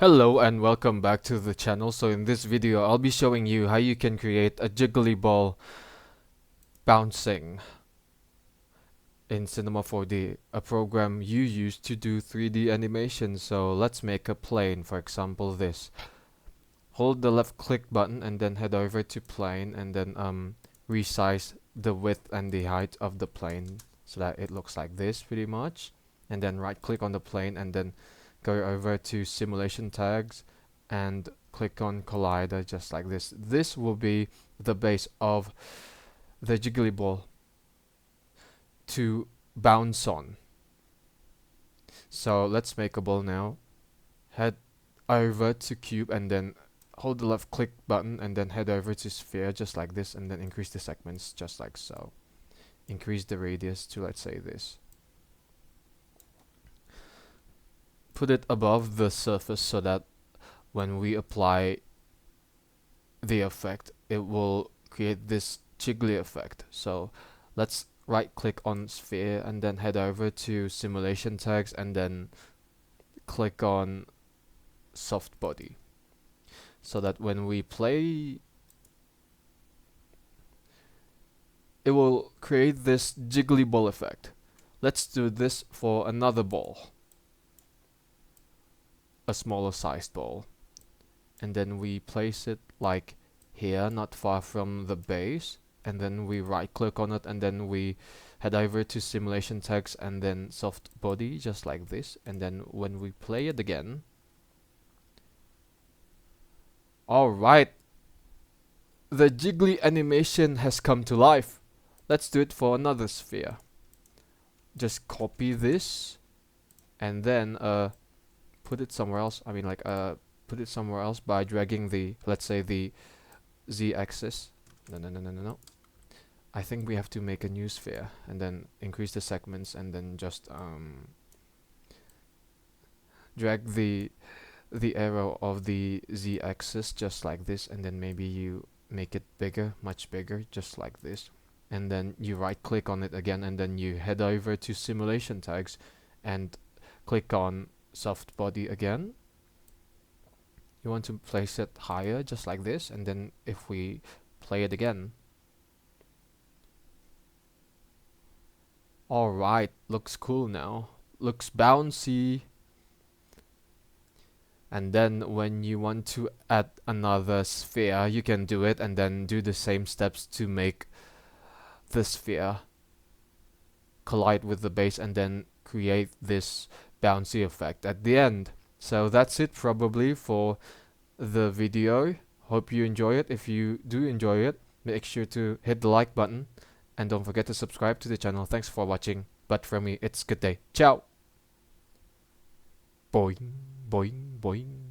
Hello and welcome back to the channel. So in this video I'll be showing you how you can create a jiggly ball bouncing in Cinema 4D, a program you use to do 3D animation. So let's make a plane, for example this. Hold the left click button and then head over to plane and then resize the width and the height of the plane so that it looks like this pretty much. And then right click on the plane and then go over to simulation tags and click on collider just like this. This will be the base of the jiggly ball to bounce on. So let's make a ball now. Head over to cube and then hold the left click button and then head over to sphere just like this and then increase the segments just like so. Increase the radius to, let's say, this. Put it above the surface so that when we apply the effect it will create this jiggly effect. So let's right click on sphere and then head over to simulation tags and then click on soft body so that when we play it will create this jiggly ball effect. Let's do this for another ball, a smaller sized ball, and then we place it like here, not far from the base, and then we right click on it and then we head over to simulation tags and then soft body just like this, and then when we play it again, alright, the jiggly animation has come to life. Let's do it for another sphere. Just copy this and then put it somewhere else. Put it somewhere else by dragging the, let's say, the z-axis. No. I think we have to make a new sphere and then increase the segments and then just drag the arrow of the z-axis just like this, and then maybe you make it bigger, much bigger, just like this, and then you right click on it again and then you head over to simulation tags and click on soft body again. You want to place it higher just like this, and then if we play it again, alright, looks cool now, looks bouncy. And then when you want to add another sphere you can do it and then do the same steps to make the sphere collide with the base and then create this bouncy effect at the end. So that's it probably for the video. Hope you enjoy it. If you do enjoy it, make sure to hit the like button and don't forget to subscribe to the channel. Thanks for watching, but from me it's good day. Ciao. Boing, boing, boing.